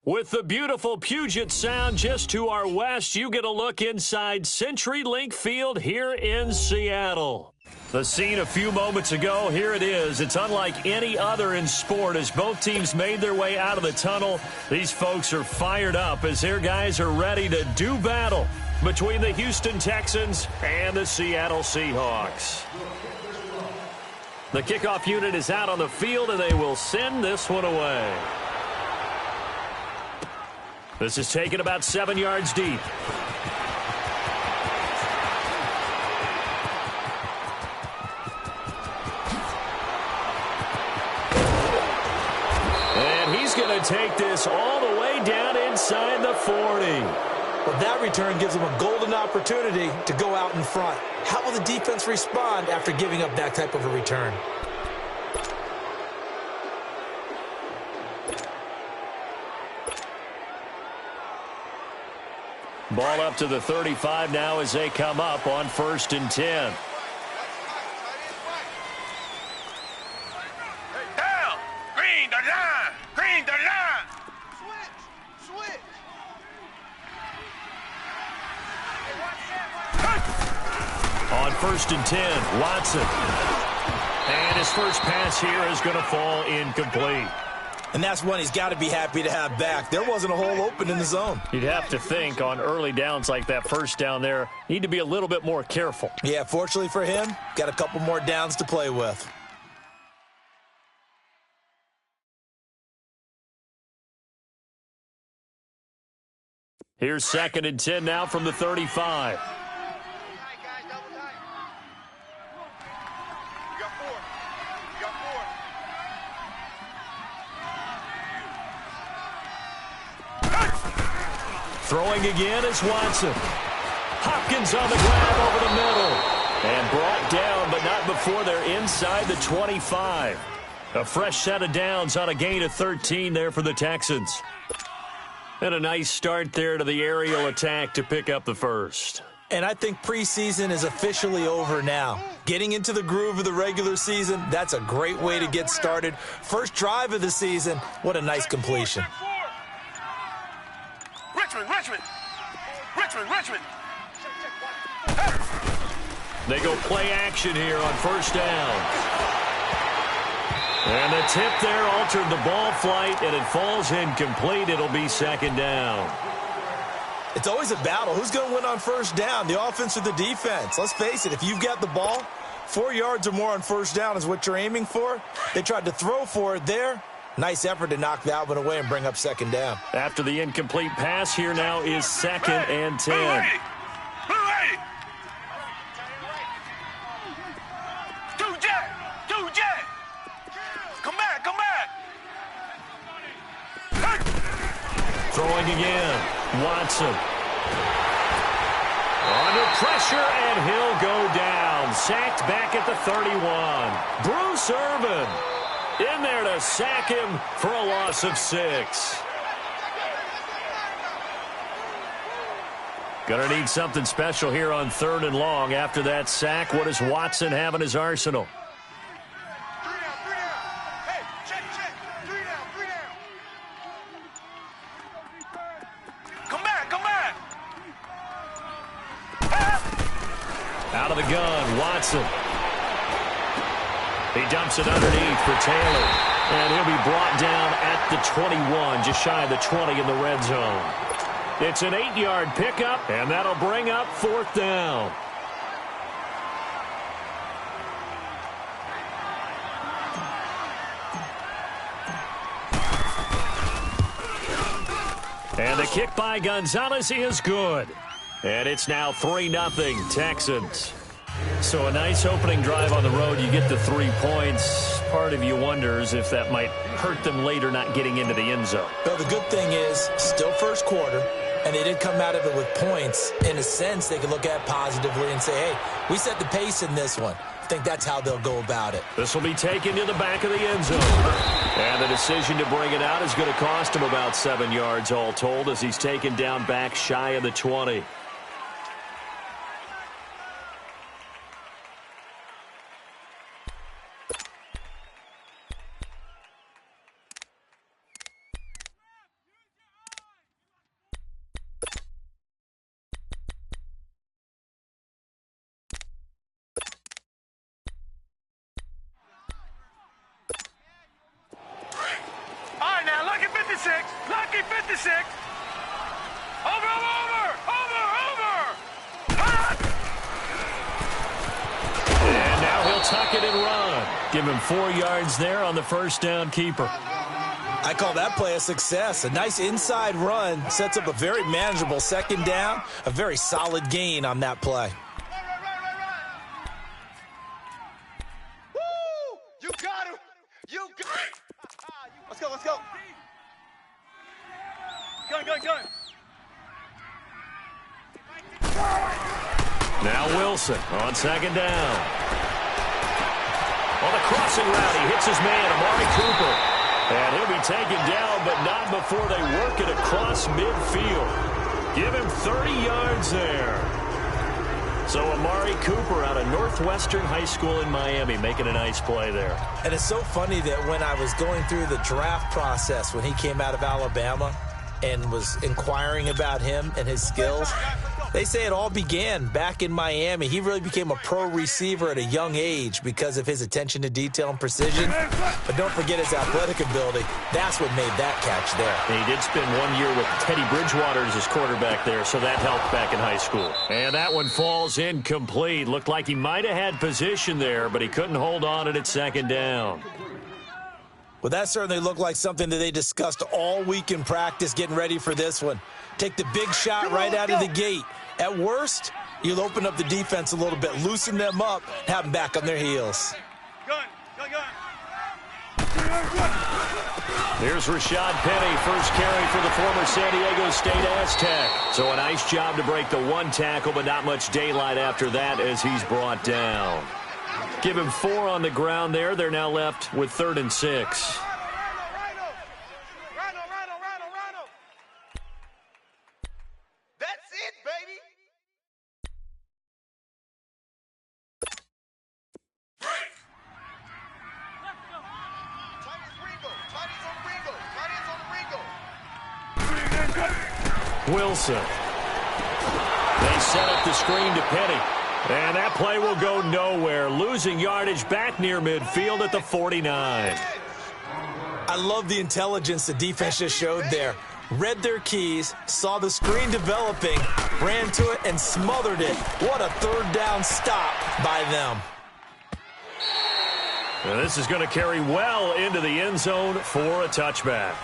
With the beautiful Puget Sound just to our west, you get a look inside CenturyLink Field here in Seattle. The scene a few moments ago, here it is. It's unlike any other in sport as both teams made their way out of the tunnel. These folks are fired up as their guys are ready to do battle between the Houston Texans and the Seattle Seahawks. The kickoff unit is out on the field, and they will send this one away. This is taken about 7 yards deep. And he's going to take this all the way down inside the 40. Well, that return gives them a golden opportunity to go out in front. How will the defense respond after giving up that type of a return? Ball up to the 35 now as they come up on 1st and 10. Down! Green the line! Green the line! Switch! On 1st and 10, Watson. And his first pass here is going to fall incomplete. And that's one he's got to be happy to have back. There wasn't a hole open in the zone. You'd have to think on early downs like that first down there, need to be a little bit more careful. Yeah, fortunately for him, got a couple more downs to play with. Here's 2nd and 10 now from the 35. Throwing again is Watson. Hopkins on the grab over the middle. And brought down, but not before they're inside the 25. A fresh set of downs on a gain of 13 there for the Texans. And a nice start there to the aerial attack to pick up the first. And I think preseason is officially over now. Getting into the groove of the regular season, that's a great way to get started. First drive of the season, what a nice completion. Richmond. They go play action here on 1st down. And the tip there altered the ball flight, and it falls incomplete. It'll be 2nd down. It's always a battle. Who's going to win on 1st down, the offense or the defense? Let's face it, if you've got the ball, 4 yards or more on 1st down is what you're aiming for. They tried to throw for it there. Nice effort to knock that one away and bring up 2nd down. After the incomplete pass, here now is 2nd and 10. Blue 2J! Come back! Throwing again. Watson. Under pressure, and he'll go down. Sacked back at the 31. Bruce Irvin in there to sack him for a loss of 6. Gonna need something special here on 3rd and long. After that sack, what does Watson have in his arsenal? Hey, check. 3 down. Come back. Out of the gun, Watson. He dumps it underneath for Taylor. And he'll be brought down at the 21, just shy of the 20 in the red zone. It's an 8-yard pickup, and that'll bring up 4th down. And the kick by Gonzalez is good. And it's now 3-0 Texans. So a nice opening drive on the road. You get the 3 points. Part of you wonders if that might hurt them later not getting into the end zone. Well, the good thing is, still first quarter, and they did come out of it with points. In a sense, they can look at it positively and say, hey, we set the pace in this one. I think that's how they'll go about it. This will be taken to the back of the end zone. And the decision to bring it out is going to cost him about 7 yards all told as he's taken down back shy of the 20. 56. Lucky 56. Over. And now he'll tuck it and run. Give him 4 yards there on the first down keeper. I call that play a success. A nice inside run sets up a very manageable second down. A very solid gain on that play. Woo! You got him. You got it. Let's go. Gun. Now Wilson on second down. On the crossing route, he hits his man, Amari Cooper. And he'll be taken down, but not before they work it across midfield. Give him 30 yards there. So Amari Cooper out of Northwestern High School in Miami making a nice play there. And it's so funny that when I was going through the draft process when he came out of Alabama and was inquiring about him and his skills, they say it all began back in Miami. He really became a pro receiver at a young age because of his attention to detail and precision. But don't forget his athletic ability. That's what made that catch there. He did spend 1 year with Teddy Bridgewater as his quarterback there, so that helped back in high school. And that one falls incomplete. Looked like he might have had position there, but he couldn't hold on at second down. Well, that certainly looked like something that they discussed all week in practice getting ready for this one. Take the big shot right out of the gate. At worst, you'll open up the defense a little bit, loosen them up, have them back on their heels. Gun. Here's Rashad Penny, first carry for the former San Diego State Aztec. So a nice job to break the one tackle, but not much daylight after that as he's brought down. Give him 4 on the ground there. They're now left with 3rd and 6. That's it, baby. Wilson. They set up the screen to Penny. And that play will go nowhere. Losing yardage back near midfield at the 49. I love the intelligence the defense just showed there. Read their keys, saw the screen developing, ran to it, and smothered it. What a third down stop by them. Now this is going to carry well into the end zone for a touchback.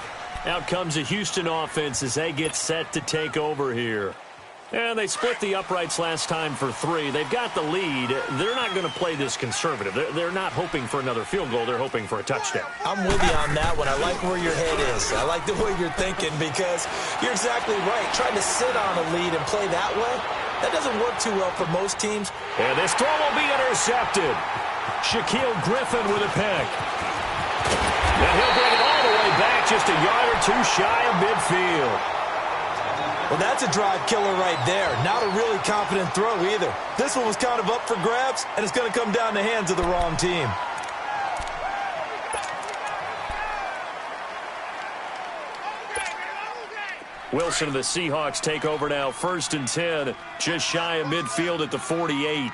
Out comes the Houston offense as they get set to take over here. And they split the uprights last time for 3. They've got the lead. They're not going to play this conservative. They're not hoping for another field goal. They're hoping for a touchdown. I'm with you on that one. I like where your head is. I like the way you're thinking because you're exactly right. Trying to sit on a lead and play that way, that doesn't work too well for most teams. And this throw will be intercepted. Shaquille Griffin with a pick. And he'll bring it all the way back just a yard or 2 shy of midfield. Well, that's a drive killer right there. Not a really confident throw either. This one was kind of up for grabs, and it's going to come down the hands of the wrong team. Wilson and the Seahawks take over now, 1st and 10, just shy of midfield at the 48.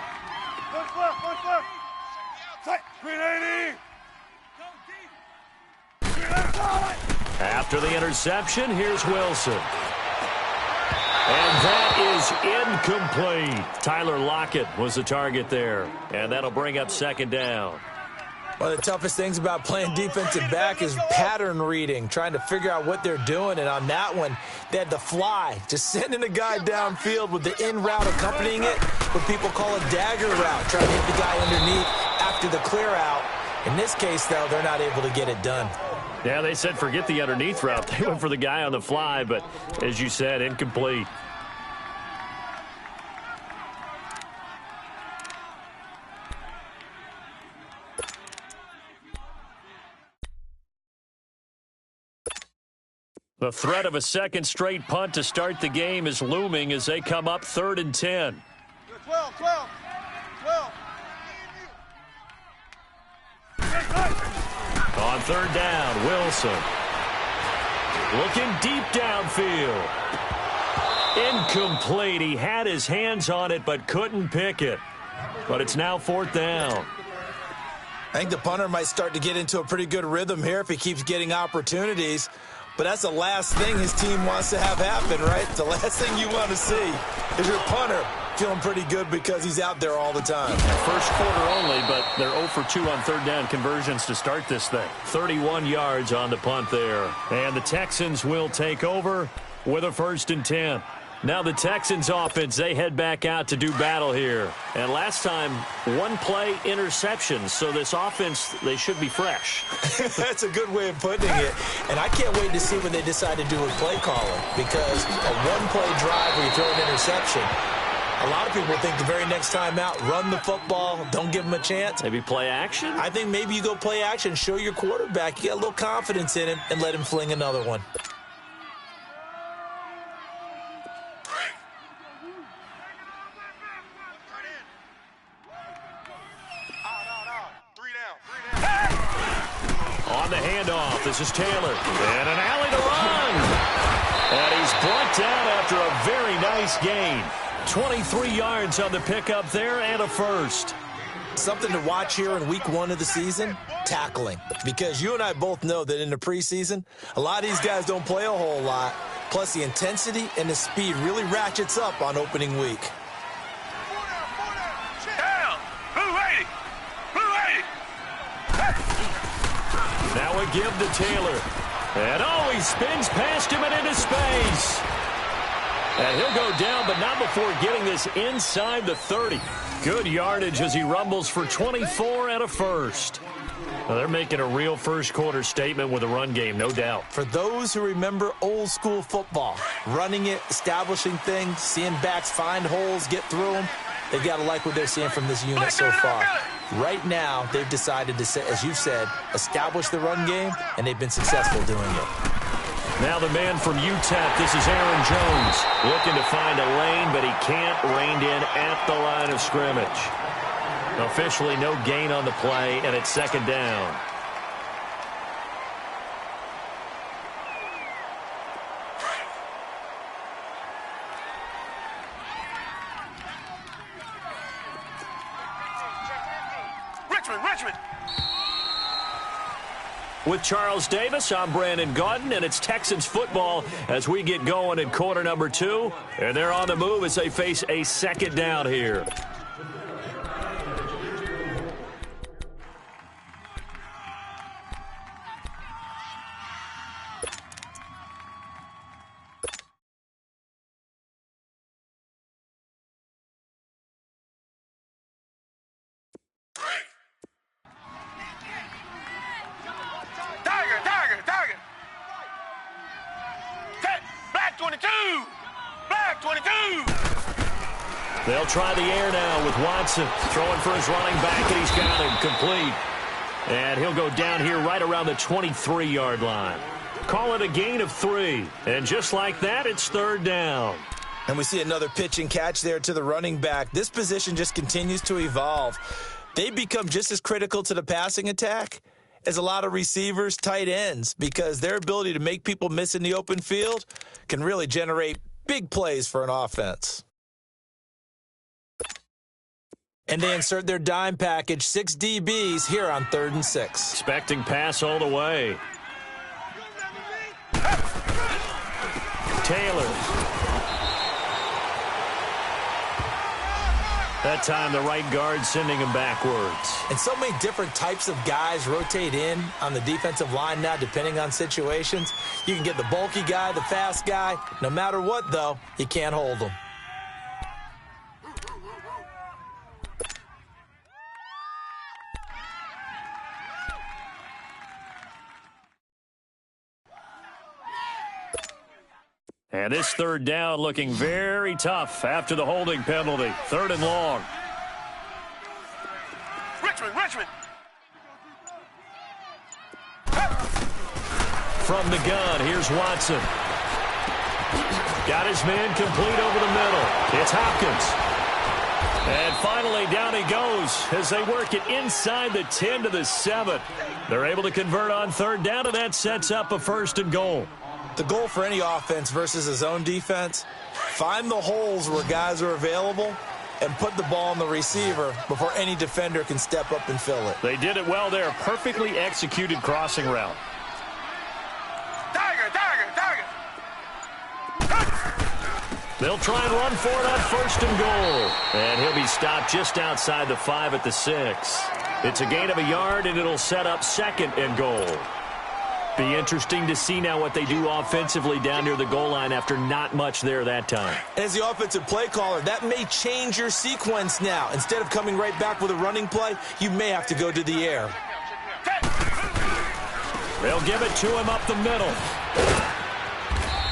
After the interception, here's Wilson. And that is incomplete. Tyler Lockett was the target there. And that'll bring up 2nd down. One of the toughest things about playing defensive back is pattern reading, trying to figure out what they're doing. And on that one, they had to fly, just sending a guy downfield with the in route accompanying it, what people call a dagger route, trying to hit the guy underneath after the clear out. In this case, though, they're not able to get it done. Yeah, they said forget the underneath route. They went for the guy on the fly, but as you said, incomplete. The threat of a second straight punt to start the game is looming as they come up 3rd and 10. 12. On 3rd down, Wilson. Looking deep downfield. Incomplete. He had his hands on it but couldn't pick it. But it's now 4th down. I think the punter might start to get into a pretty good rhythm here if he keeps getting opportunities. But that's the last thing his team wants to have happen, right? The last thing you want to see is your punter feeling pretty good because he's out there all the time. First quarter only, but they're 0 for 2 on third down conversions to start this thing. 31 yards on the punt there. And the Texans will take over with a 1st and 10. Now the Texans offense, they head back out to do battle here. And last time, 1-play interception. So this offense, they should be fresh. That's a good way of putting it. And I can't wait to see what they decide to do with play calling. Because a 1-play drive where you throw an interception, a lot of people think the very next time out, run the football, don't give them a chance. Maybe play action? I think maybe you go play action, show your quarterback, you got a little confidence in him, and let him fling another one. On the handoff, this is Taylor. And an alley to run. And he's brought down after a very nice gain. 23 yards on the pickup there and a 1st. Something to watch here in week 1 of the season, tackling. Because you and I both know that in the preseason, a lot of these guys don't play a whole lot. Plus the intensity and the speed really ratchets up on opening week. Down. Who ready? Now a give to Taylor. And he spins past him and into space. And he'll go down, but not before getting this inside the 30. Good yardage as he rumbles for 24 and a 1st. Well, they're making a real first-quarter statement with a run game, no doubt. For those who remember old-school football, running it, establishing things, seeing backs find holes, get through them, they've got to like what they're seeing from this unit so far. Right now, they've decided to, as you've said, establish the run game, and they've been successful doing it. Now the man from UTEP, this is Aaron Jones, looking to find a lane, but he can't, reined in at the line of scrimmage. Officially no gain on the play, and it's 2nd down. Richmond. With Charles Davis, I'm Brandon Gaudin, and it's Texans football as we get going in quarter number 2. And they're on the move as they face a 2nd down here. Tiger. Black 22. Black 22. They'll try the air now with Watson throwing for his running back, and he's got him complete. And he'll go down here right around the 23-yard line. Call it a gain of 3. And just like that, it's 3rd down. And we see another pitch and catch there to the running back. This position just continues to evolve. They become just as critical to the passing attack as a lot of receivers, tight ends, because their ability to make people miss in the open field can really generate big plays for an offense. And they insert their dime package, 6 DBs here on 3rd and 6. Expecting pass all the way. Taylor. That time the right guard sending him backwards. And so many different types of guys rotate in on the defensive line now depending on situations. You can get the bulky guy, the fast guy. No matter what, though, you can't hold them. And this 3rd down looking very tough after the holding penalty. 3rd and long. Richmond. From the gun, here's Watson. Got his man complete over the middle. It's Hopkins. And finally, down he goes as they work it inside the 10 to the 7. They're able to convert on 3rd down, and that sets up a 1st and goal. The goal for any offense versus his own defense, find the holes where guys are available and put the ball on the receiver before any defender can step up and fill it. They did it well there. Perfectly executed crossing route. Tiger. They'll try and run for it on 1st and goal. And he'll be stopped just outside the 5 at the 6. It's a gain of a yard, and it'll set up 2nd and goal. Be interesting to see now what they do offensively down near the goal line after not much there that time. As the offensive play caller, that may change your sequence now. Instead of coming right back with a running play, you may have to go to the air. They'll give it to him up the middle.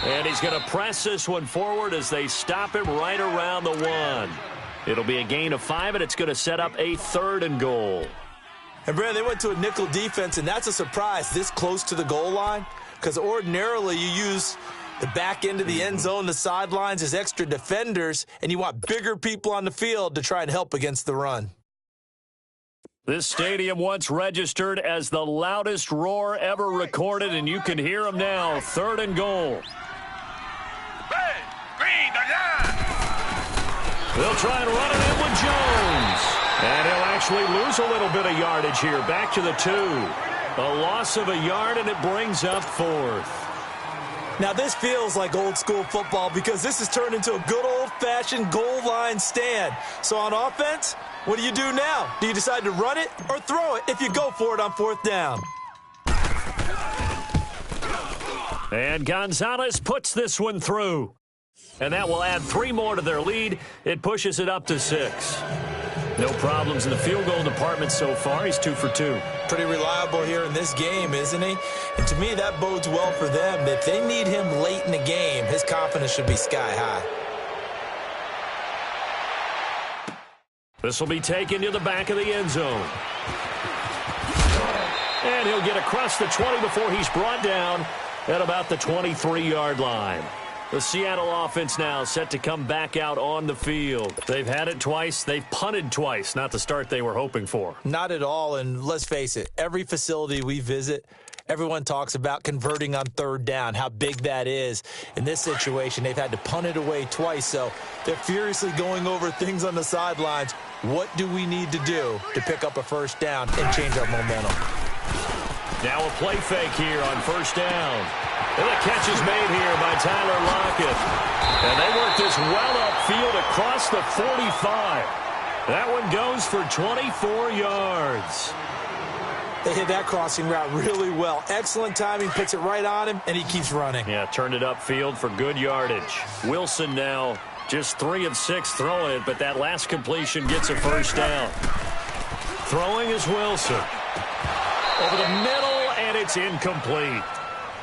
And he's going to press this one forward as they stop him right around the 1. It'll be a gain of 5, and it's going to set up a 3rd and goal. And, Brad, they went to a nickel defense, and that's a surprise this close to the goal line, because ordinarily you use the back end of the end zone, the sidelines as extra defenders, and you want bigger people on the field to try and help against the run. This stadium once registered as the loudest roar ever recorded, and you can hear them now. 3rd and goal. Green, the line. They'll try and run it in with Jones. And he'll actually lose a little bit of yardage here. Back to the 2. A loss of a yard, and it brings up 4th. Now, this feels like old-school football because this has turned into a good old-fashioned goal line stand. So on offense, what do you do now? Do you decide to run it or throw it if you go for it on 4th down? And Gonzalez puts this one through. And that will add 3 more to their lead. It pushes it up to 6. No problems in the field goal department so far. He's 2 for 2. Pretty reliable here in this game, isn't he? And to me, that bodes well for them. If they need him late in the game, his confidence should be sky high. This will be taken to the back of the end zone. And he'll get across the 20 before he's brought down at about the 23-yard line. The Seattle offense now set to come back out on the field. They've had it twice. They've punted twice. Not the start they were hoping for. Not at all, and let's face it, every facility we visit, everyone talks about converting on 3rd down, how big that is. In this situation, they've had to punt it away twice, so they're furiously going over things on the sidelines. What do we need to do to pick up a 1st down and change our momentum? Now a play fake here on 1st down. And the catch is made here by Tyler Lockett. And they work this well upfield across the 45. That one goes for 24 yards. They hit that crossing route really well. Excellent timing, puts it right on him, and he keeps running. Yeah, turned it upfield for good yardage. Wilson now just 3 of 6 throwing it, but that last completion gets a 1st down. Throwing is Wilson. Over the middle, and it's incomplete.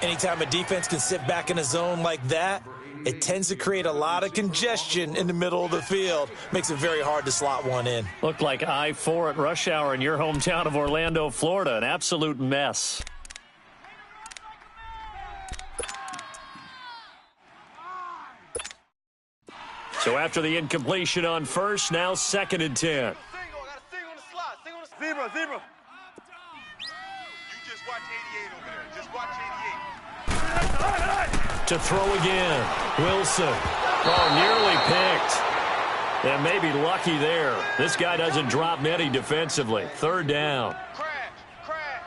Anytime a defense can sit back in a zone like that, it tends to create a lot of congestion in the middle of the field. Makes it very hard to slot one in. Looked like I-4 at rush hour in your hometown of Orlando, Florida. An absolute mess. So after the incompletion on 1st, now 2nd and 10. Zebra. You just watch 88 over there. Just watch 88. To throw again. Wilson. Oh, nearly picked. And maybe lucky there. This guy doesn't drop many defensively. 3rd down.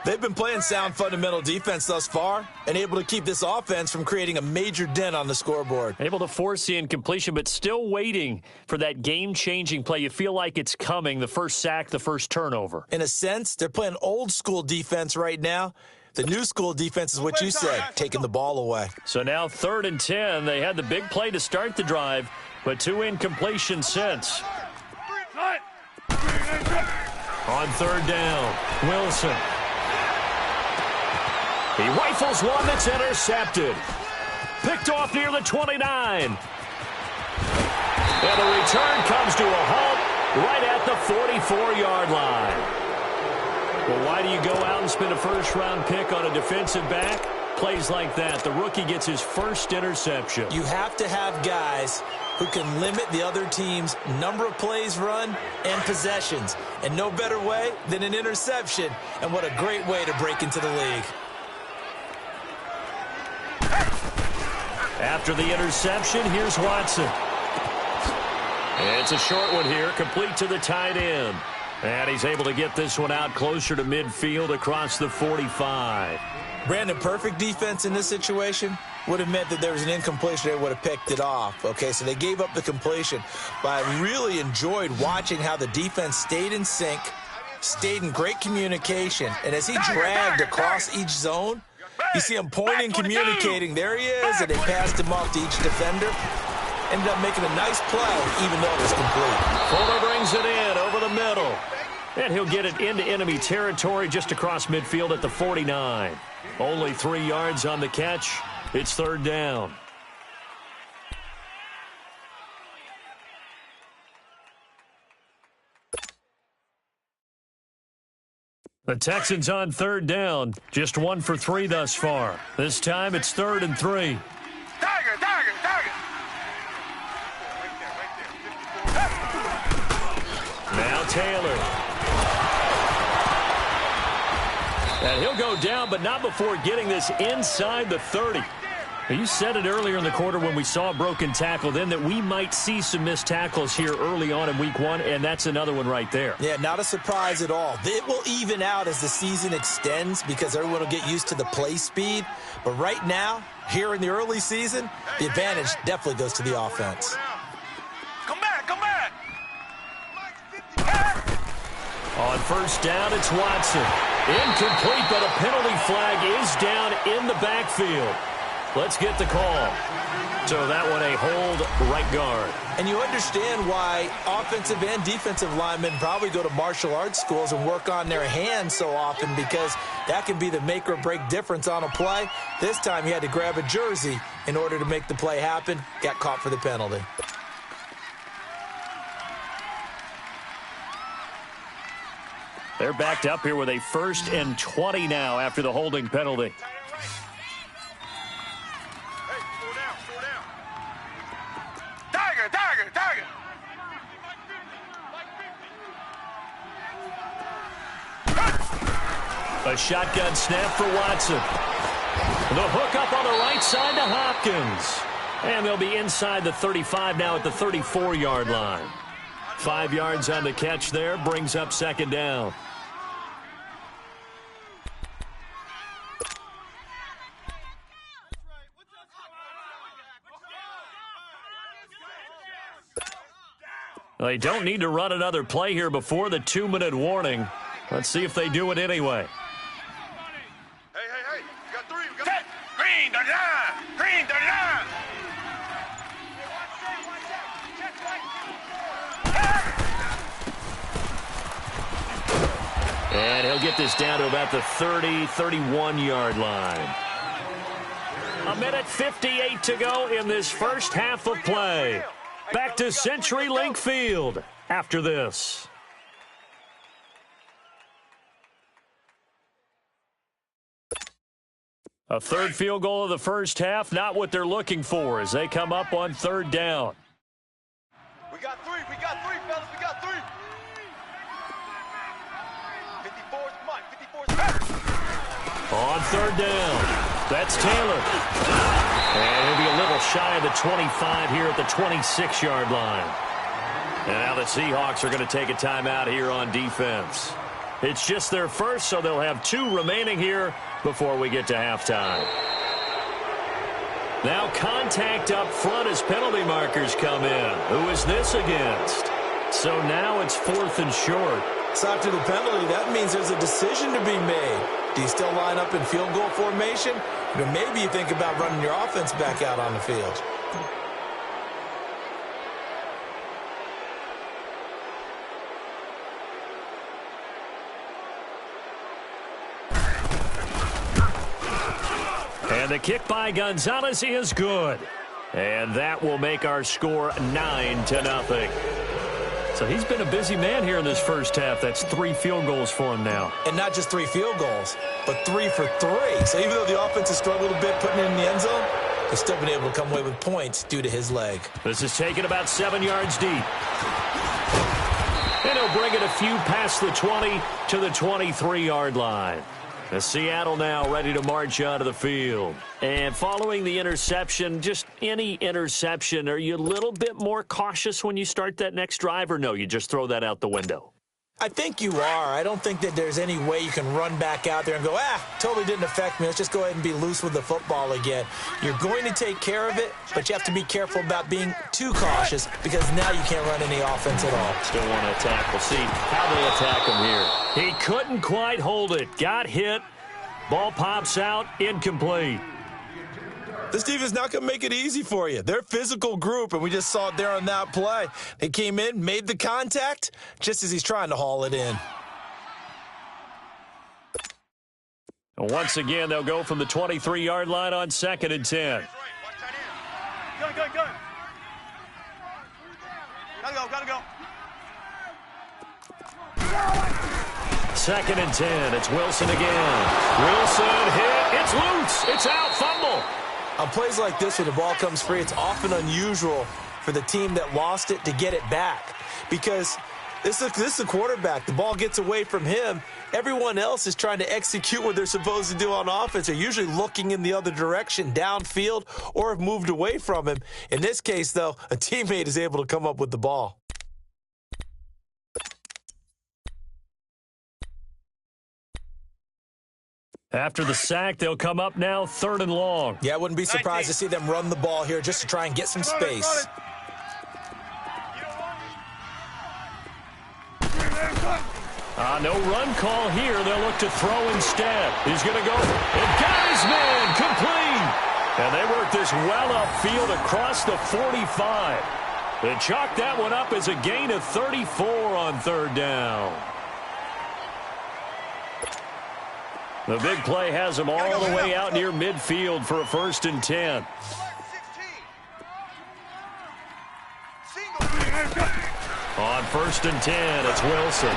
They've been playing sound fundamental defense thus far and able to keep this offense from creating a major dent on the scoreboard. Able to force the incompletion, but still waiting for that game-changing play. You feel like it's coming, the first sack, the first turnover. In a sense, they're playing old-school defense right now. The new school defense is what you said, taking the ball away. So now 3rd and 10. They had the big play to start the drive, but 2 incompletions since. On 3rd down, Wilson. He rifles one that's intercepted. Picked off near the 29. And the return comes to a halt right at the 44-yard line. Well, why do you go out and spend a first-round pick on a defensive back? Plays like that. The rookie gets his first interception. You have to have guys who can limit the other team's number of plays run and possessions. And no better way than an interception. And what a great way to break into the league. After the interception, here's Watson. And it's a short one here, complete to the tight end. And he's able to get this one out closer to midfield across the 45. Brandon, perfect defense in this situation. would have meant that there was an incompletion. They would have picked it off. Okay, so they gave up the completion. But I really enjoyed watching how the defense stayed in sync, stayed in great communication. And as he dragged across each zone, you see him pointing, communicating. There he is, and they passed him off to each defender. Ended up making a nice play, even though it was complete. Fuller brings it in over the middle. And he'll get it into enemy territory just across midfield at the 49. Only 3 yards on the catch. It's third down. The Texans on third down. Just 1 for 3 thus far. This time it's 3rd and 3. Tiger, tiger, tiger. Now Taylor. And he'll go down, but not before getting this inside the 30. Now, you said it earlier in the quarter when we saw a broken tackle then that we might see some missed tackles here early on in week 1, and that's another one right there. Yeah, not a surprise at all. It will even out as the season extends because everyone will get used to the play speed. But right now, here in the early season, the advantage definitely goes to the offense. Come back, come back. On first down, it's Watson. Incomplete, but a penalty flag is down in the backfield. Let's get the call. So that one a hold right guard. And you understand why offensive and defensive linemen probably go to martial arts schools and work on their hands so often, because that can be the make or break difference on a play. This time he had to grab a jersey in order to make the play happen. Got caught for the penalty. They're backed up here with a 1st and 20 now after the holding penalty. A shotgun snap for Watson. The hook up on the right side to Hopkins. And they'll be inside the 35 now at the 34-yard line. 5 yards on the catch there, brings up 2nd down. They don't need to run another play here before the 2-minute warning. Let's see if they do it anyway. Hey, we got 3, we got 3. Green the line, green the line. And he'll get this down to about the 30, 31-yard line. 1:58 to go in this first half of play. Back to CenturyLink Field after this. A third field goal of the first half, not what they're looking for as they come up on 3rd down. We got 3, fellas, we got 3. 54's Mike, 54's On 3rd down, that's Taylor. And he'll be a little shy of the 25 here at the 26-yard line. And now the Seahawks are going to take a timeout here on defense. It's just their first, so they'll have 2 remaining here before we get to halftime. Now contact up front as penalty markers come in. Who is this against? So now it's 4th and short. So after the penalty, that means there's a decision to be made. Do you still line up in field goal formation? Or maybe you think about running your offense back out on the field. And the kick by Gonzalez is good. And that will make our score 9-0. So he's been a busy man here in this first half. That's 3 field goals for him now. And not just 3 field goals, but 3 for 3. So even though the offense has struggled a bit putting it in the end zone, they've still been able to come away with points due to his leg. This is taken about 7 yards deep. And he'll bring it a few past the 20 to the 23-yard line. The Seattle now ready to march onto the field. And following the interception, just any interception, are you a little bit more cautious when you start that next drive, or no, you just throw that out the window? I think you are. I don't think that there's any way you can run back out there and go, totally didn't affect me. Let's just go ahead and be loose with the football again. You're going to take care of it, but you have to be careful about being too cautious because now you can't run any offense at all. Still want to attack. We'll see how they attack him here. He couldn't quite hold it. Got hit. Ball pops out. Incomplete. This defense not going to make it easy for you. They're a physical group, and we just saw it there on that play. They came in, made the contact, just as he's trying to haul it in. Once again, they'll go from the 23-yard line on 2nd and 10. Go. Gotta go. 2nd and 10. It's Wilson again. Wilson hit. It's loose. It's out. Fumble. On plays like this where the ball comes free, it's often unusual for the team that lost it to get it back because this is a quarterback. The ball gets away from him. Everyone else is trying to execute what they're supposed to do on offense. They're usually looking in the other direction, downfield, or have moved away from him. In this case, though, a teammate is able to come up with the ball. After the sack, they'll come up now 3rd and long. Yeah, I wouldn't be surprised to see them run the ball here just to try and get some space. No run call here. They'll look to throw instead. He's going to go and got his man complete. And they work this well upfield across the 45. They chalk that one up as a gain of 34 on 3rd down. The big play has them all the way out near midfield for a 1st and 10. On 1st and 10, it's Wilson.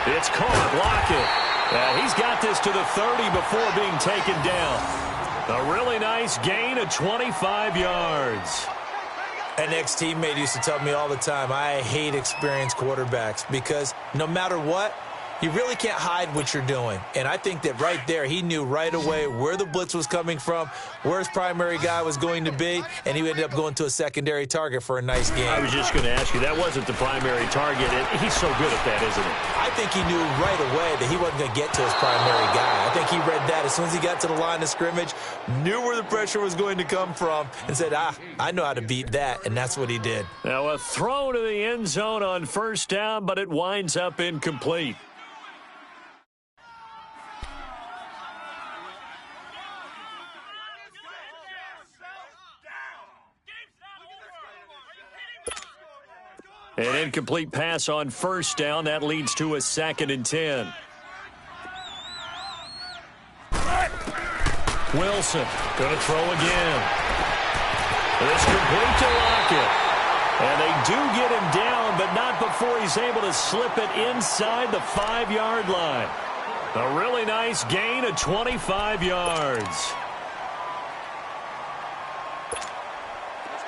It's caught. Lockett. He's got this to the 30 before being taken down. A really nice gain of 25 yards. An ex-teammate used to tell me all the time, I hate experienced quarterbacks because no matter what, you really can't hide what you're doing. And I think that right there, he knew right away where the blitz was coming from, where his primary guy was going to be, and he ended up going to a secondary target for a nice game. I was just going to ask you, that wasn't the primary target. He's so good at that, isn't he? I think he knew right away that he wasn't going to get to his primary guy. I think he read that as soon as he got to the line of scrimmage, knew where the pressure was going to come from, and said, I know how to beat that, and that's what he did. Now a throw to the end zone on 1st down, but it winds up incomplete. An incomplete pass on 1st down. That leads to a 2nd and 10. Wilson going to throw again. It's complete to Lockett. And they do get him down, but not before he's able to slip it inside the 5-yard line. A really nice gain of 25 yards.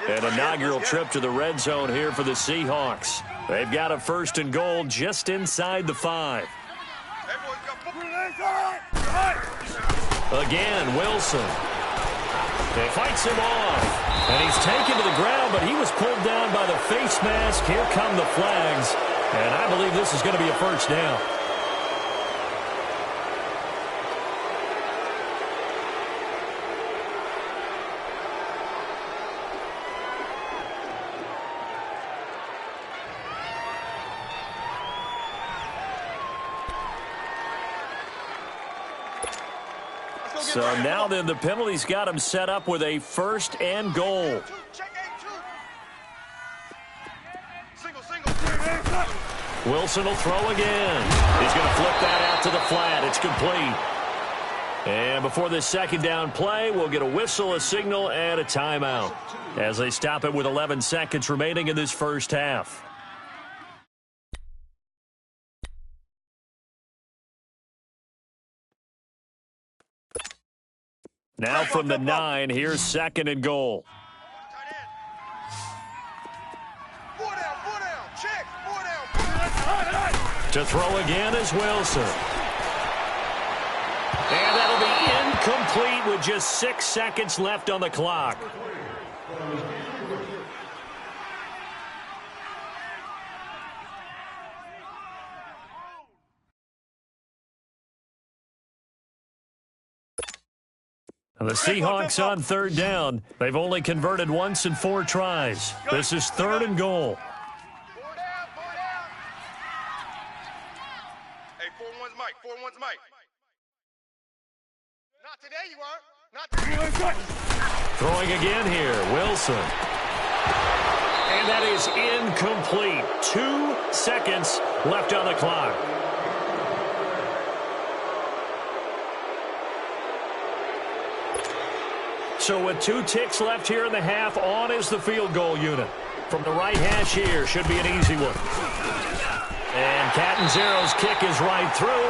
An inaugural trip to the red zone here for the Seahawks. They've got a 1st and goal just inside the 5. Again, Wilson. He fights him off. And he's taken to the ground, but he was pulled down by the face mask. Here come the flags. And I believe this is going to be a 1st down. So now then the penalty's got him set up with a 1st and goal. Wilson will throw again. He's going to flip that out to the flat. It's complete. And before this 2nd down play, we'll get a whistle, a signal, and a timeout as they stop it with 11 seconds remaining in this 1st half. Now from the 9, here's 2nd and goal. To throw again is Wilson. And that'll be incomplete with just 6 seconds left on the clock. The Seahawks on third down. They've only converted once in 4 tries. This is 3rd and goal. Hey, 4-1's Mike. 4-1's Mike. Not today, you aren't. Not today. Throwing again here, Wilson. And that is incomplete. 2 seconds left on the clock. So with 2 ticks left here in the half, on is the field goal unit. From the right hash here, should be an easy one. And Catanzaro's kick is right through.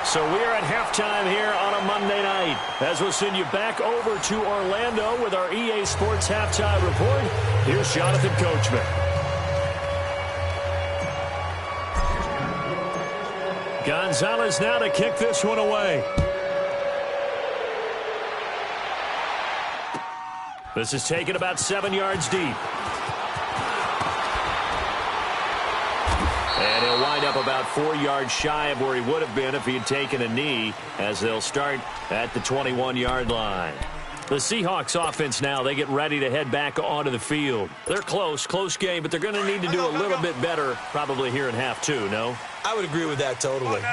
So we are at halftime here on a Monday night. As we'll send you back over to Orlando with our EA Sports Halftime Report, here's Jonathan Coachman. Gonzalez now to kick this one away. This is taken about 7 yards deep. And he'll wind up about 4 yards shy of where he would have been if he had taken a knee, as they'll start at the 21-yard line. The Seahawks offense now, they get ready to head back onto the field. They're close game, but they're going to need to do a little bit better probably here in half 2, no? I would agree with that totally.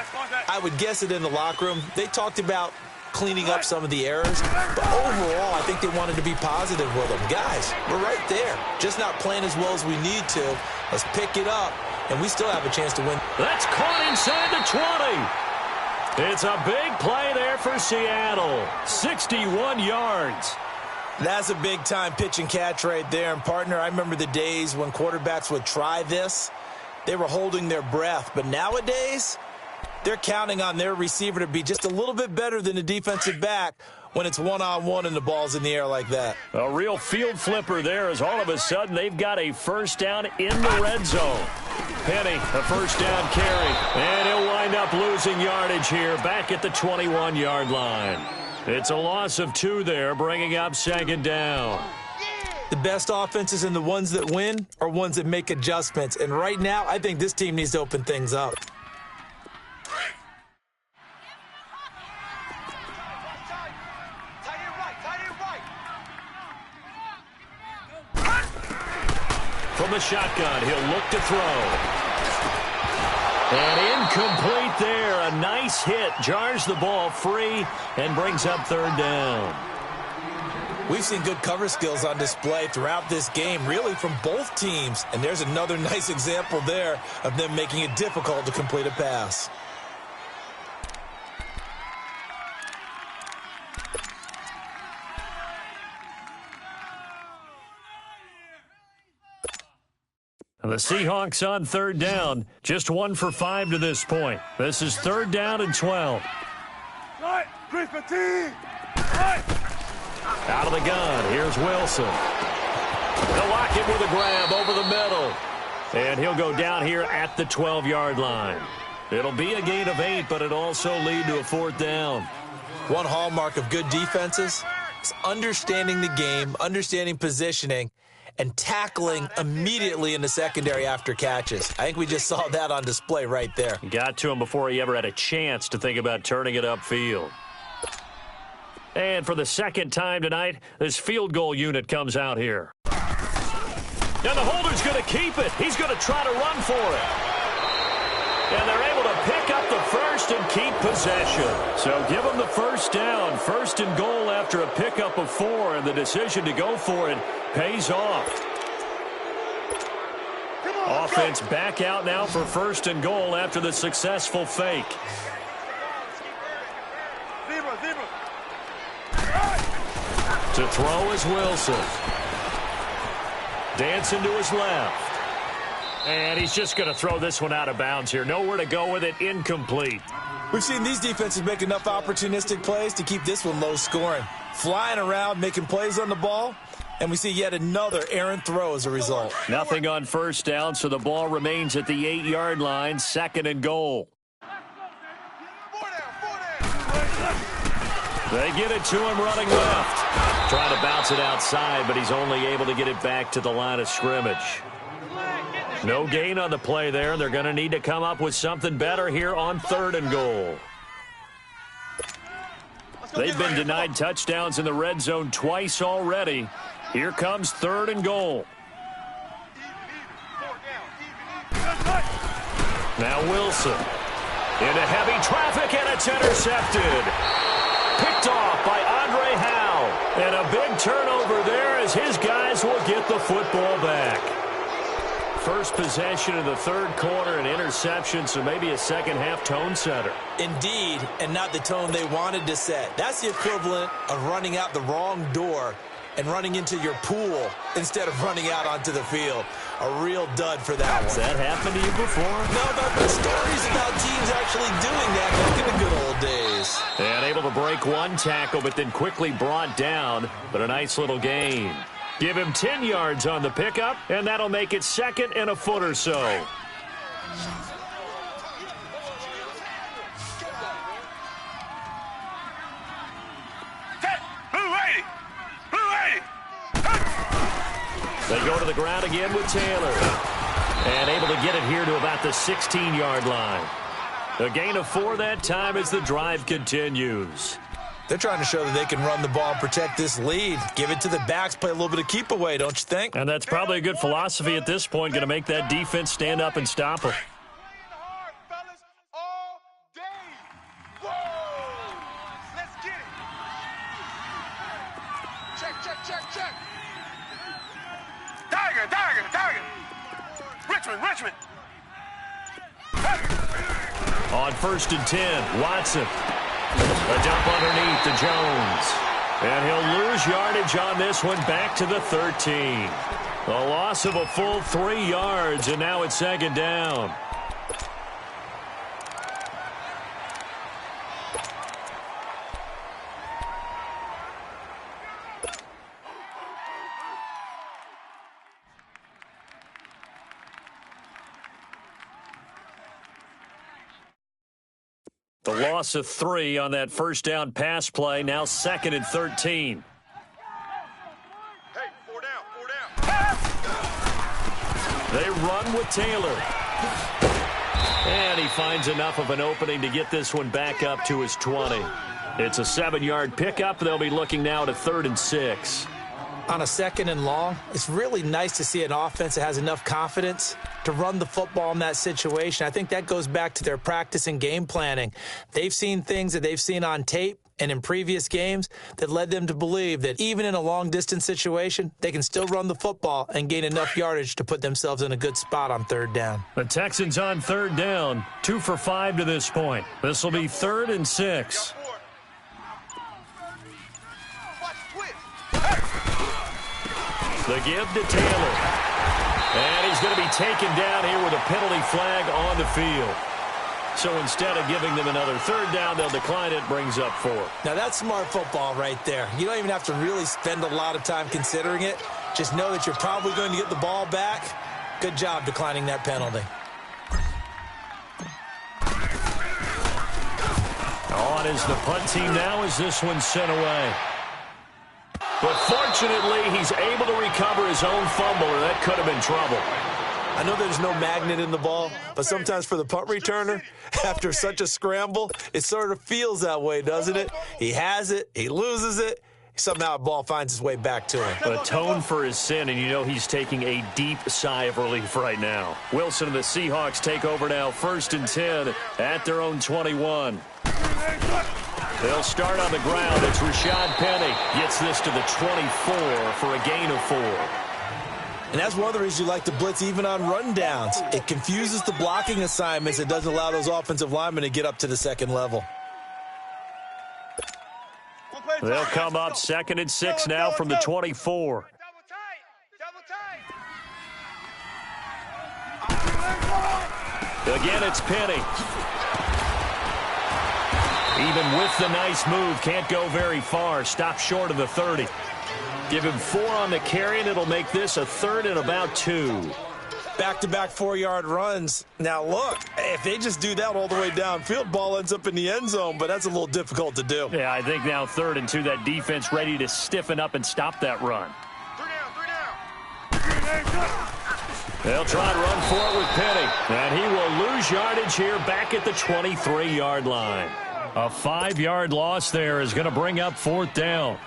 I would guess it in the locker room. They talked about cleaning up some of the errors, but overall, I think they wanted to be positive with them. Guys, we're right there. Just not playing as well as we need to. Let's pick it up, and we still have a chance to win. That's caught inside the 20. It's a big play there for Seattle. 61 yards. That's a big-time pitch and catch right there. And, partner, I remember the days when quarterbacks would try this. They were holding their breath. But nowadays, they're counting on their receiver to be just a little bit better than the defensive back when it's one-on-one and the ball's in the air like that. A real field flipper there, as all of a sudden they've got a first down in the red zone. Penny, a first down carry, and he'll wind up losing yardage here back at the 21-yard line. It's a loss of 2 there, bringing up 2nd down. The best offenses and the ones that win are ones that make adjustments. And right now, I think this team needs to open things up. From the shotgun, he'll look to throw. And incomplete there. A nice hit. Jars the ball free and brings up 3rd down. We've seen good cover skills on display throughout this game, really from both teams. And there's another nice example there of them making it difficult to complete a pass. The Seahawks on 3rd down. Just 1 for 5 to this point. This is 3rd down and 12. Out of the gun. Here's Wilson. They'll lock it with a grab over the middle. And he'll go down here at the 12-yard line. It'll be a gain of 8, but it'll also lead to a 4th down. One hallmark of good defenses is understanding the game, understanding positioning, and tackling immediately in the secondary after catches. I think we just saw that on display right there. Got to him before he ever had a chance to think about turning it upfield. And for the 2nd time tonight, this field goal unit comes out here. And the holder's going to keep it. He's going to try to run for it. And they're able to pick up the first and keep possession. So give them the first down. 1st and goal after a pickup of 4, and the decision to go for it pays off. Offense back out now for 1st and goal after the successful fake. To throw is Wilson. Dancing to his left. And he's just going to throw this one out of bounds here. Nowhere to go with it. Incomplete. We've seen these defenses make enough opportunistic plays to keep this one low scoring. Flying around, making plays on the ball, and we see yet another errant throw as a result. Nothing on 1st down, so the ball remains at the 8-yard line. 2nd and goal. They get it to him running left. Trying to bounce it outside, but he's only able to get it back to the line of scrimmage. No gain on the play there, and they're going to need to come up with something better here on 3rd and goal. They've been denied touchdowns in the red zone twice already. Here comes 3rd and goal. Now Wilson into heavy traffic, and it's intercepted. Picked off by Andre Hou. And a big turnover there as his guys will get the football back. First possession of the 3rd quarter, an interception, so maybe a second-half tone setter. Indeed, and not the tone they wanted to set. That's the equivalent of running out the wrong door and running into your pool instead of running out onto the field. A real dud for that one. Has that happened to you before? No, but I've heard stories about teams actually doing that back in the good old days. And able to break one tackle, but then quickly brought down. But a nice little gain. Give him 10 yards on the pickup, and that'll make it 2nd and a foot or so. They go to the ground again with Taylor. And able to get it here to about the 16-yard line. A gain of 4 that time as the drive continues. They're trying to show that they can run the ball and protect this lead. Give it to the backs, play a little bit of keep away, don't you think? And that's probably a good philosophy at this point, going to make that defense stand up and stop them. Tiger. Richmond. On 1st and 10, Watson. A dump underneath to Jones. And he'll lose yardage on this one, back to the 13. A loss of a full 3 yards, and now it's 2nd down. The loss of 3 on that 1st down pass play, now 2nd and 13. Hey, 4 down. They run with Taylor. And he finds enough of an opening to get this one back up to his 20. It's a 7-yard pickup. They'll be looking now to 3rd and 6. On a 2nd and long, it's really nice to see an offense that has enough confidence to run the football in that situation. I think that goes back to their practice and game planning. They've seen things that they've seen on tape and in previous games that led them to believe that even in a long-distance situation, they can still run the football and gain enough yardage to put themselves in a good spot on 3rd down. The Texans on 3rd down, 2 for 5 to this point. This will be 3rd and 6. The give to Taylor. And he's going to be taken down here with a penalty flag on the field. So instead of giving them another 3rd down, they'll decline it, brings up 4. Now that's smart football right there. You don't even have to really spend a lot of time considering it. Just know that you're probably going to get the ball back. Good job declining that penalty. On is the punt team now as this one's sent away. But fortunately, he's able to recover his own fumble, or that could have been trouble. I know there's no magnet in the ball, but sometimes for the punt returner, after such a scramble, it sort of feels that way, doesn't it? He has it, he loses it, somehow the ball finds its way back to him. Atone for his sin, and you know he's taking a deep sigh of relief right now. Wilson and the Seahawks take over now, 1st and 10 at their own 21. They'll start on the ground. It's Rashad Penny. Gets this to the 24 for a gain of 4. And that's one of the reasons you like to blitz even on rundowns. It confuses the blocking assignments. It doesn't allow those offensive linemen to get up to the 2nd level. They'll come up 2nd and 6 now from the 24. Again, it's Penny. Even with the nice move, can't go very far. Stop short of the 30. Give him 4 on the carry, and it'll make this a 3rd and about 2. Back-to-back 4-yard runs. Now, look, if they just do that all the way downfield, ball ends up in the end zone, but that's a little difficult to do. Yeah, I think now 3rd and 2, that defense ready to stiffen up and stop that run. 3 down. They'll try and run for it with Penny, and he will lose yardage here back at the 23-yard line. A 5-yard loss there is going to bring up 4th down.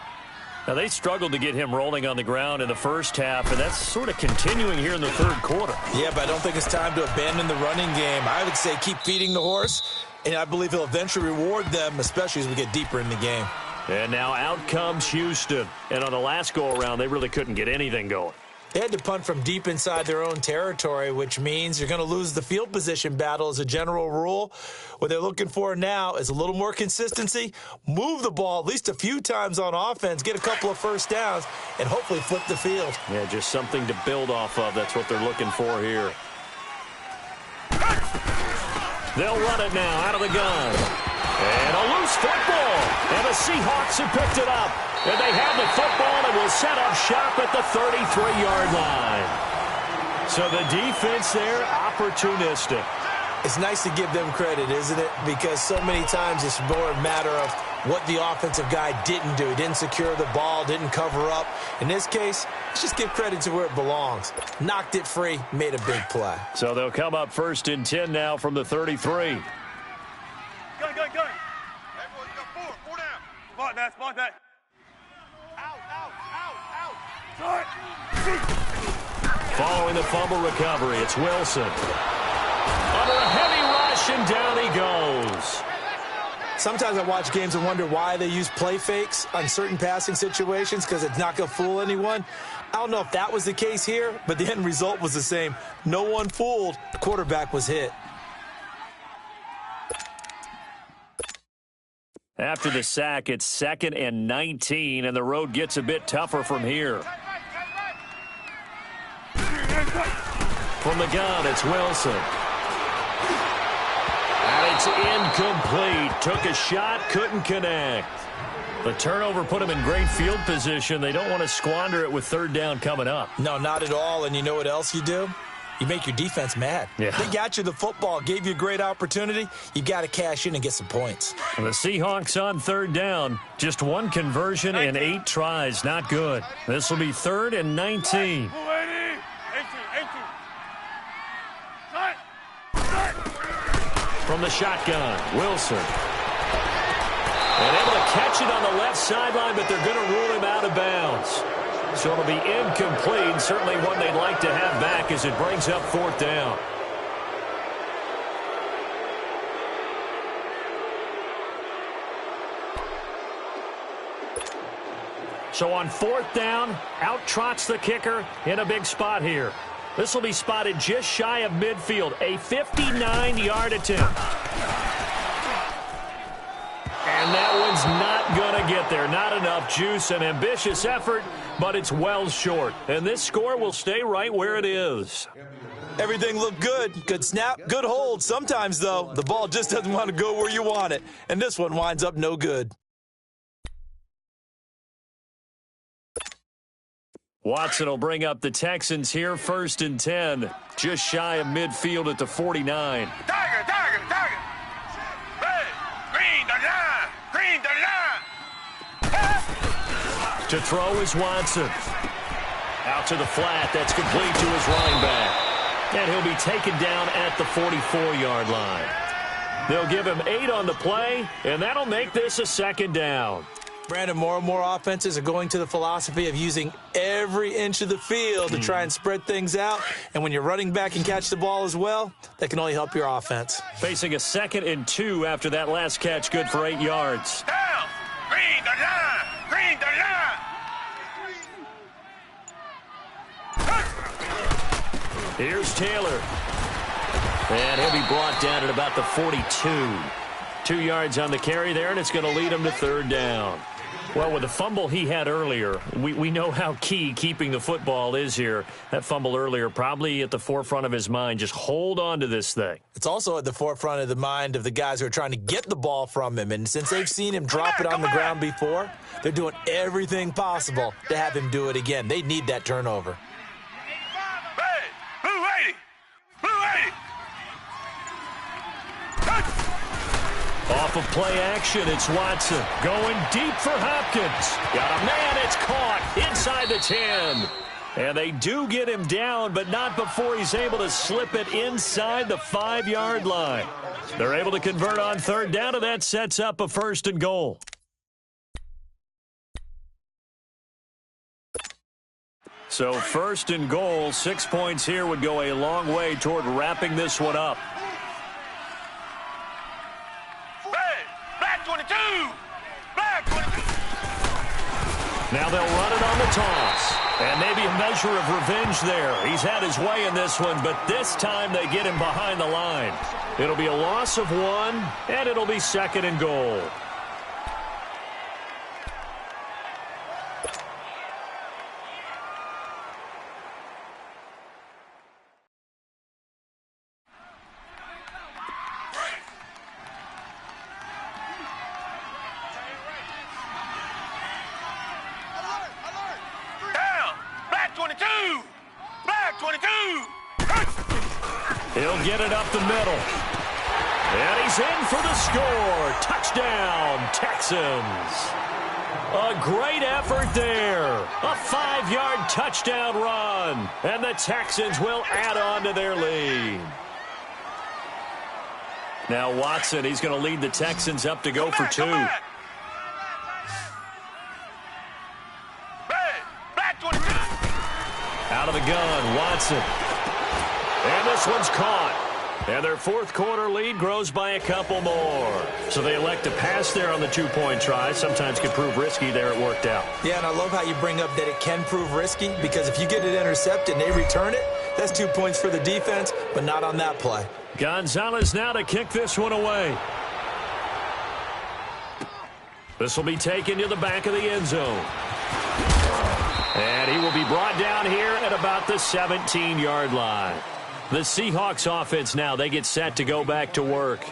Now, they struggled to get him rolling on the ground in the first half, and that's sort of continuing here in the third quarter. Yeah, but I don't think it's time to abandon the running game. I would say keep feeding the horse, and I believe he'll eventually reward them, especially as we get deeper in the game. And now out comes Houston. And on the last go-around, they really couldn't get anything going. They had to punt from deep inside their own territory, which means you're going to lose the field position battle as a general rule. What they're looking for now is a little more consistency, move the ball at least a few times on offense, get a couple of first downs, and hopefully flip the field. Yeah, just something to build off of. That's what they're looking for here. They'll run it now out of the gun. And a loose football. And the Seahawks have picked it up. And they have the football and will set up shop at the 33-yard line. So the defense there, opportunistic. It's nice to give them credit, isn't it? Because so many times it's more a matter of what the offensive guy didn't do. He didn't secure the ball, didn't cover up. In this case, let's just give credit to where it belongs. Knocked it free, made a big play. So they'll come up 1st and 10 now from the 33. Gun. Hey, boy, you got 4 down. Spot that. Out. Following the fumble recovery, it's Wilson. Under a heavy rush, and down he goes. Sometimes I watch games and wonder why they use play fakes on certain passing situations, because it's not going to fool anyone. I don't know if that was the case here, but the end result was the same. No one fooled. The quarterback was hit. After the sack, it's 2nd and 19, and the road gets a bit tougher from here. From the gun, it's Wilson. And it's incomplete. Took a shot, couldn't connect. The turnover put him in great field position. They don't want to squander it with 3rd down coming up. No, not at all. And you know what else you do? You make your defense mad. Yeah. They got you the football, gave you a great opportunity. You got to cash in and get some points. And the Seahawks on 3rd down. Just 1 conversion and 8 tries. Not good. This will be 3rd and 19. From the shotgun, Wilson. And able to catch it on the left sideline, but they're going to rule him out of bounds. So it'll be incomplete. Certainly one they'd like to have back as it brings up 4th down. So on 4th down, out trots the kicker in a big spot here. This will be spotted just shy of midfield, a 59-yard attempt. And that one's not going to get there. Not enough juice, an ambitious effort, but it's well short. And this score will stay right where it is. Everything looked good. Good snap, good hold. Sometimes, though, the ball just doesn't want to go where you want it. And this one winds up no good. Watson will bring up the Texans here, 1st and 10. Just shy of midfield at the 49. Tiger. Red. Green the line. To throw is Watson. Out to the flat. That's complete to his running back. And he'll be taken down at the 44-yard line. They'll give him 8 on the play, and that'll make this a 2nd down. Brandon, more and more offenses are going to the philosophy of using every inch of the field to try and spread things out. And when you're running back and catch the ball as well, that can only help your offense. Facing a 2nd and 2 after that last catch, good for 8 yards. Down. Green the line. Here's Taylor. And he'll be brought down at about the 42. 2 yards on the carry there, and it's going to lead him to 3rd down. Well, with the fumble he had earlier, we know how key keeping the football is here. That fumble earlier probably at the forefront of his mind. Just hold on to this thing. It's also at the forefront of the mind of the guys who are trying to get the ball from him. And since they've seen him drop it on the ground before, they're doing everything possible to have him do it again. They need that turnover. Red. Blue 80. Off of play action, it's Watson going deep for Hopkins. Got a man, it's caught inside the 10. And they do get him down, but not before he's able to slip it inside the 5-yard line. They're able to convert on third down, and that sets up a 1st and goal. So 1st and goal, 6 points here would go a long way toward wrapping this one up. Black 22! Black 22! Now they'll run it on the toss. And maybe a measure of revenge there. He's had his way in this one, but this time they get him behind the line. It'll be a loss of 1, and it'll be 2nd and goal. He'll get it up the middle. And he's in for the score. Touchdown, Texans. A great effort there. A 5-yard touchdown run. And the Texans will add on to their lead. Now Watson, he's going to lead the Texans up to go for 2. Out of the gun, Watson. And this one's caught. And their 4th quarter lead grows by a couple more. So they elect to pass there on the 2-point try. Sometimes can prove risky there. It worked out. Yeah, and I love how you bring up that it can prove risky, because if you get it intercepted and they return it, that's 2 points for the defense, but not on that play. Gonzalez now to kick this one away. This will be taken to the back of the end zone. And he will be brought down here at about the 17-yard line. The Seahawks offense now, they get set to go back to work.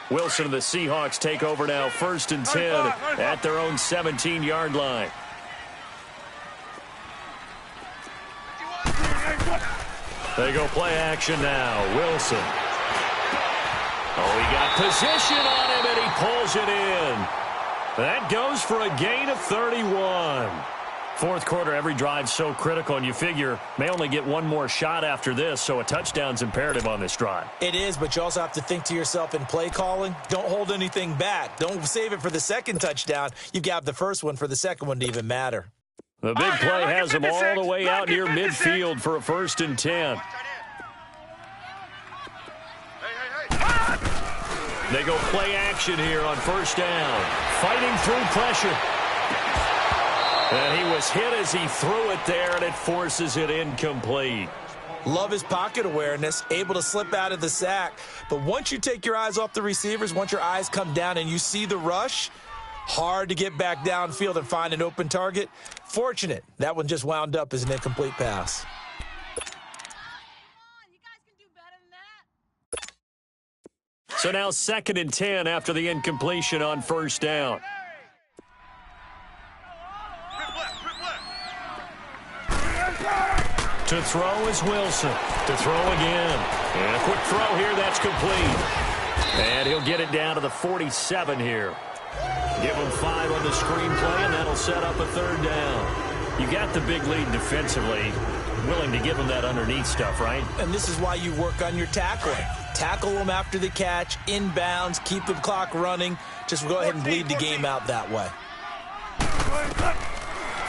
Wilson and the Seahawks take over now, 1st and 10 at their own 17-yard line. They go play action now. Wilson. Oh, he got position on him, and he pulls it in. That goes for a gain of 31. 4th quarter, every drive's so critical, and you figure may only get one more shot after this, so a touchdown's imperative on this drive. It is, but you also have to think to yourself in play calling, don't hold anything back. Don't save it for the 2nd touchdown. You've got the 1st one for the 2nd one to even matter. The big play has them all the way out near midfield for a 1st and 10. They go play action here on 1st down. Fighting through pressure. And he was hit as he threw it there, and it forces it incomplete. Love his pocket awareness, able to slip out of the sack. But once you take your eyes off the receivers, once your eyes come down and you see the rush, hard to get back downfield and find an open target. Fortunate, that one just wound up as an incomplete pass. So now 2nd and 10 after the incompletion on 1st down. To throw is Wilson. To throw again. And a quick throw here, that's complete. And he'll get it down to the 47 here. Give him 5 on the screenplay, and that'll set up a 3rd down. You got the big lead defensively. Willing to give him that underneath stuff, right? And this is why you work on your tackling. Tackle them after the catch, inbounds, keep the clock running. Just go ahead and bleed the game out that way.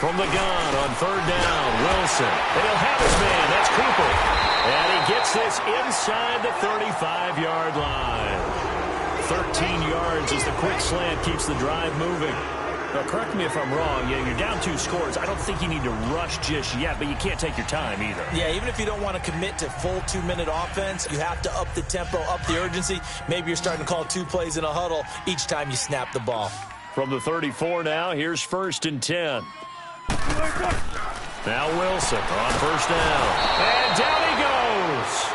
From the gun on 3rd down, Wilson. And he'll have his man. That's Cooper. And he gets this inside the 35-yard line. 13 yards as the quick slant keeps the drive moving. Now, correct me if I'm wrong. Yeah, you're down 2 scores. I don't think you need to rush just yet, but you can't take your time either. Yeah, even if you don't want to commit to full 2-minute offense, you have to up the tempo, up the urgency. Maybe you're starting to call 2 plays in a huddle each time you snap the ball. From the 34 now, here's 1st and 10. Now Wilson on 1st down. And down he goes.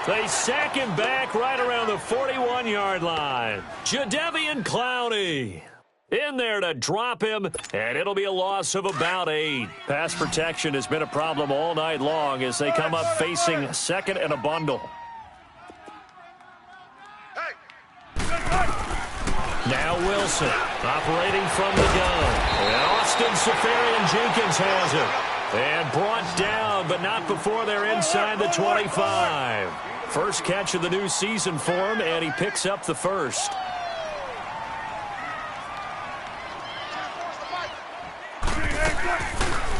They sack him back right around the 41-yard line. Jadeveon Clowney in there to drop him, and it'll be a loss of about 8. Pass protection has been a problem all night long as they come up facing 2nd and a bundle. Now Wilson operating from the gun. And Austin Seferian-Jenkins has it. And brought down, but not before they're inside the 25. First catch of the new season for him, and he picks up the first.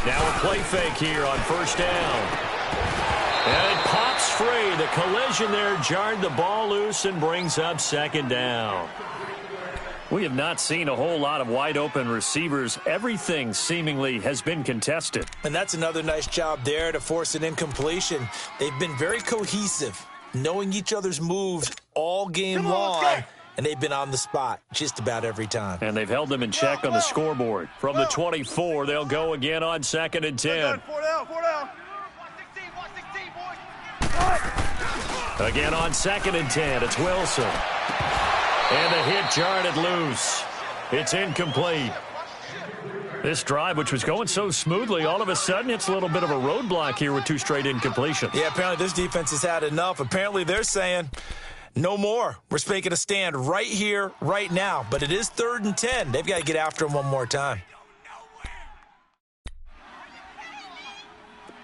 Now a play fake here on first down. And it pops free. The collision there jarred the ball loose and brings up second down. We have not seen a whole lot of wide-open receivers. Everything seemingly has been contested. And that's another nice job there to force an incompletion. They've been very cohesive, knowing each other's moves all game long, and they've been on the spot just about every time. And they've held them in check on the scoreboard. From the 24, they'll go again on 2nd and 10. Again on 2nd and 10, it's Wilson. And the hit jarred it loose. It's incomplete. This drive, which was going so smoothly, all of a sudden it's a little bit of a roadblock here with 2 straight incompletions. Yeah, apparently this defense has had enough. Apparently they're saying, no more. We're making a stand right here, right now. But it is 3rd and 10. They've got to get after him one more time.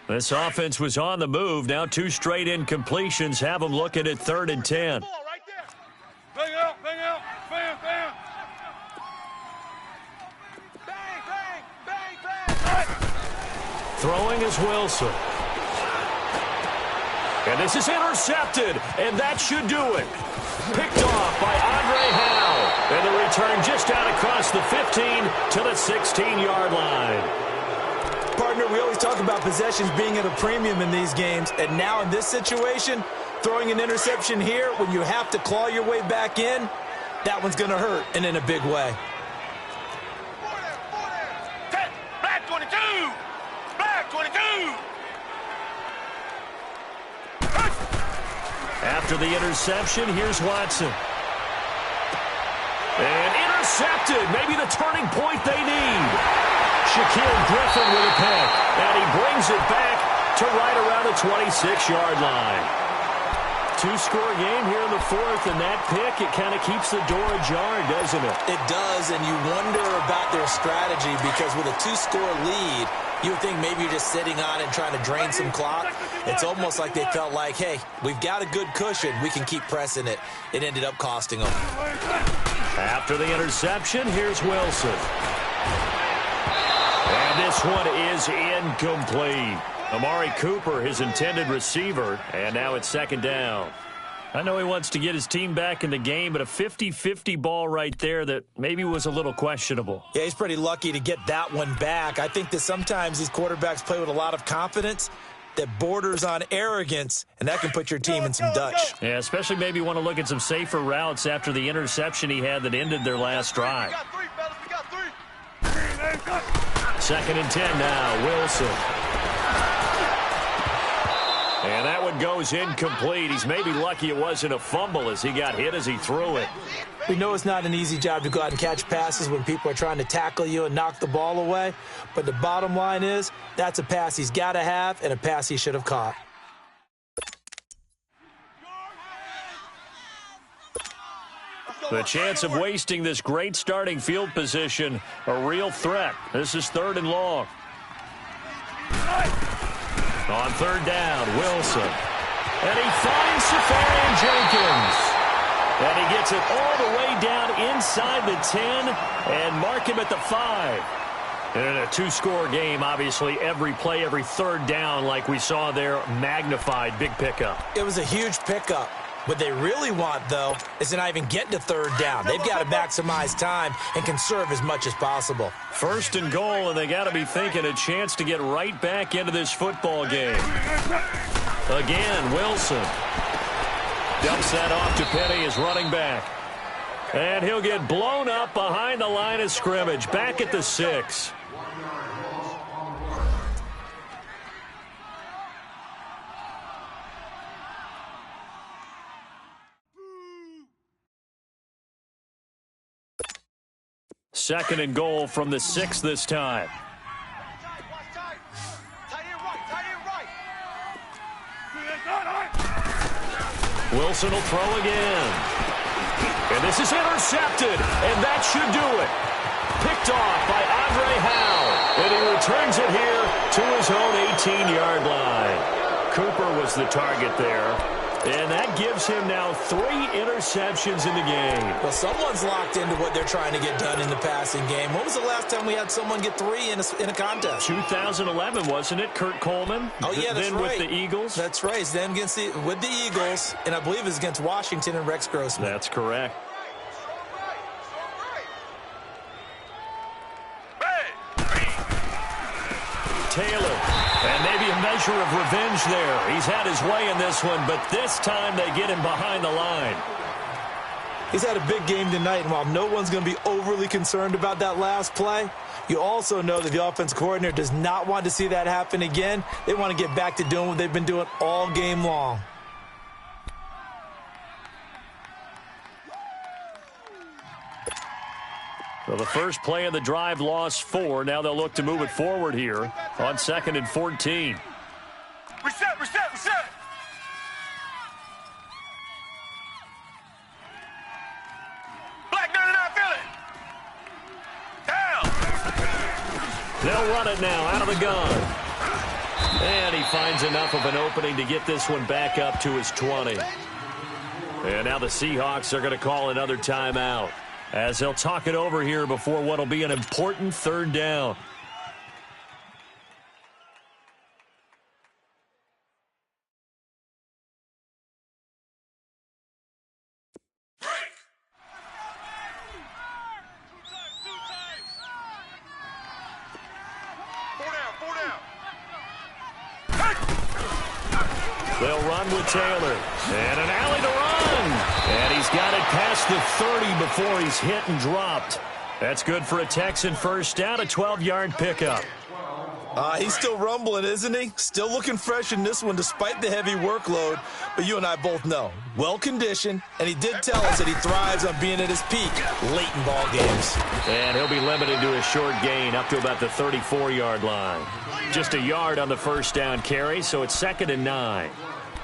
This offense was on the move. Now 2 straight incompletions have them looking at 3rd and 10. Bang out, bang out, bang, bang. Bang, bang, bang, bang. Throwing is Wilson. And this is intercepted, and that should do it. Picked off by Andre Hou. And the return just out across the 15 to the 16-yard line. Partner, we always talk about possessions being at a premium in these games, and now in this situation, throwing an interception here when you have to claw your way back in, that one's going to hurt, and in a big way. Black 22! Black 22! After the interception, here's Watson. And intercepted. Maybe the turning point they need. Shaquille Griffin with a pick. And he brings it back to right around the 26-yard line. 2-score game here in the 4th, and that pick, it kind of keeps the door ajar, doesn't it? It does, and you wonder about their strategy because with a 2-score lead, you would think maybe you're just sitting on it and trying to drain some clock. It's almost like they felt like, hey, we've got a good cushion. We can keep pressing it. It ended up costing them. After the interception, here's Wilson. And this one is incomplete. Amari Cooper, his intended receiver, and now it's 2nd down. I know he wants to get his team back in the game, but a 50-50 ball right there that maybe was a little questionable. Yeah, he's pretty lucky to get that one back. I think that sometimes these quarterbacks play with a lot of confidence that borders on arrogance, and that can put your team in some Dutch. Yeah, especially maybe want to look at some safer routes after the interception he had that ended their last drive. We got 3. 2nd and 10 now, Wilson. And that one goes incomplete. He's maybe lucky it wasn't a fumble as he got hit as he threw it. We know it's not an easy job to go out and catch passes when people are trying to tackle you and knock the ball away. But the bottom line is, that's a pass he's got to have and a pass he should have caught. The chance of wasting this great starting field position, a real threat. This is 3rd and long. On 3rd down, Wilson. And he finds Safarian Jenkins. And he gets it all the way down inside the 10 and mark him at the 5. And in a 2-score game, obviously, every play, every 3rd down, like we saw there, magnified, big pickup. It was a huge pickup. What they really want, though, is to not even get to 3rd down. They've got to maximize time and conserve as much as possible. 1st and goal, and they got to be thinking a chance to get right back into this football game. Again, Wilson dumps that off to Penny as running back. And he'll get blown up behind the line of scrimmage, back at the 6. Second and goal from the 6 this time. Wilson will throw again. And this is intercepted, and that should do it. Picked off by Andre Hou. And he returns it here to his own 18-yard line. Cooper was the target there. And that gives him now 3 interceptions in the game. Well, someone's locked into what they're trying to get done in the passing game. When was the last time we had someone get 3 in a contest? 2011, wasn't it? Kurt Coleman? Oh, yeah, that's then right. With the Eagles? That's right. Then with the Eagles, and I believe it was against Washington and Rex Grossman. That's correct. Taylor. And maybe a measure of revenge there. He's had his way in this one, but this time they get him behind the line. He's had a big game tonight, and while no one's going to be overly concerned about that last play, you also know that the offense coordinator does not want to see that happen again. They want to get back to doing what they've been doing all game long. Well, the first play of the drive lost 4. Now they'll look to move it forward here on 2nd and 14. Reset. Black 99, feel it. Down. They'll run it now out of the gun. And he finds enough of an opening to get this one back up to his 20. And now the Seahawks are going to call another timeout, as they'll talk it over here before what will be an important 3rd down. Four down. They'll run with Taylor. And an alley to run. And he's got it past the 30 before he's hit and dropped. That's good for a Texan first down, a 12-yard pickup. He's still rumbling, isn't he? Still looking fresh in this one despite the heavy workload. But you and I both know, well-conditioned, and he did tell us that he thrives on being at his peak late in ball games. And he'll be limited to a short gain up to about the 34-yard line. Just a yard on the first down carry, so it's 2nd and 9.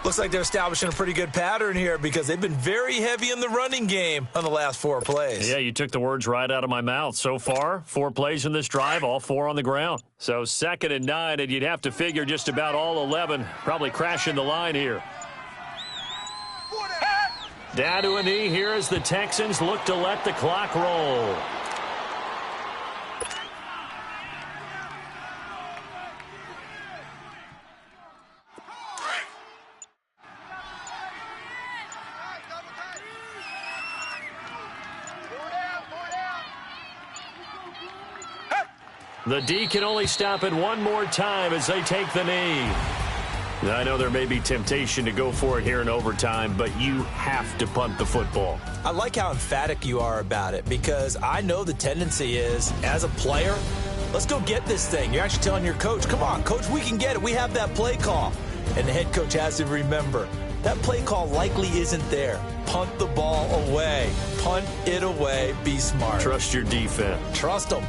Looks like they're establishing a pretty good pattern here because they've been very heavy in the running game on the last 4 plays. Yeah, you took the words right out of my mouth. So far, 4 plays in this drive, all 4 on the ground. So 2nd and 9, and you'd have to figure just about all 11 probably crashing the line here. Down to a knee here as the Texans look to let the clock roll. The D can only stop it one more time as they take the knee. I know there may be temptation to go for it here in overtime, but you have to punt the football. I like how emphatic you are about it because I know the tendency is, as a player, let's go get this thing. You're actually telling your coach, come on, coach, we can get it. We have that play call. And the head coach has to remember, that play call likely isn't there. Punt the ball away. Punt it away. Be smart. Trust your defense. Trust them.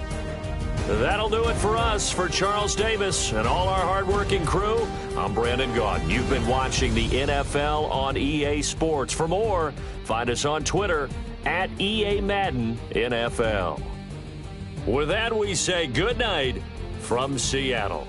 That'll do it for us. For Charles Davis and all our hardworking crew, I'm Brandon Gaudin. You've been watching the NFL on EA Sports. For more, find us on Twitter at EA Madden NFL. With that, we say good night from Seattle.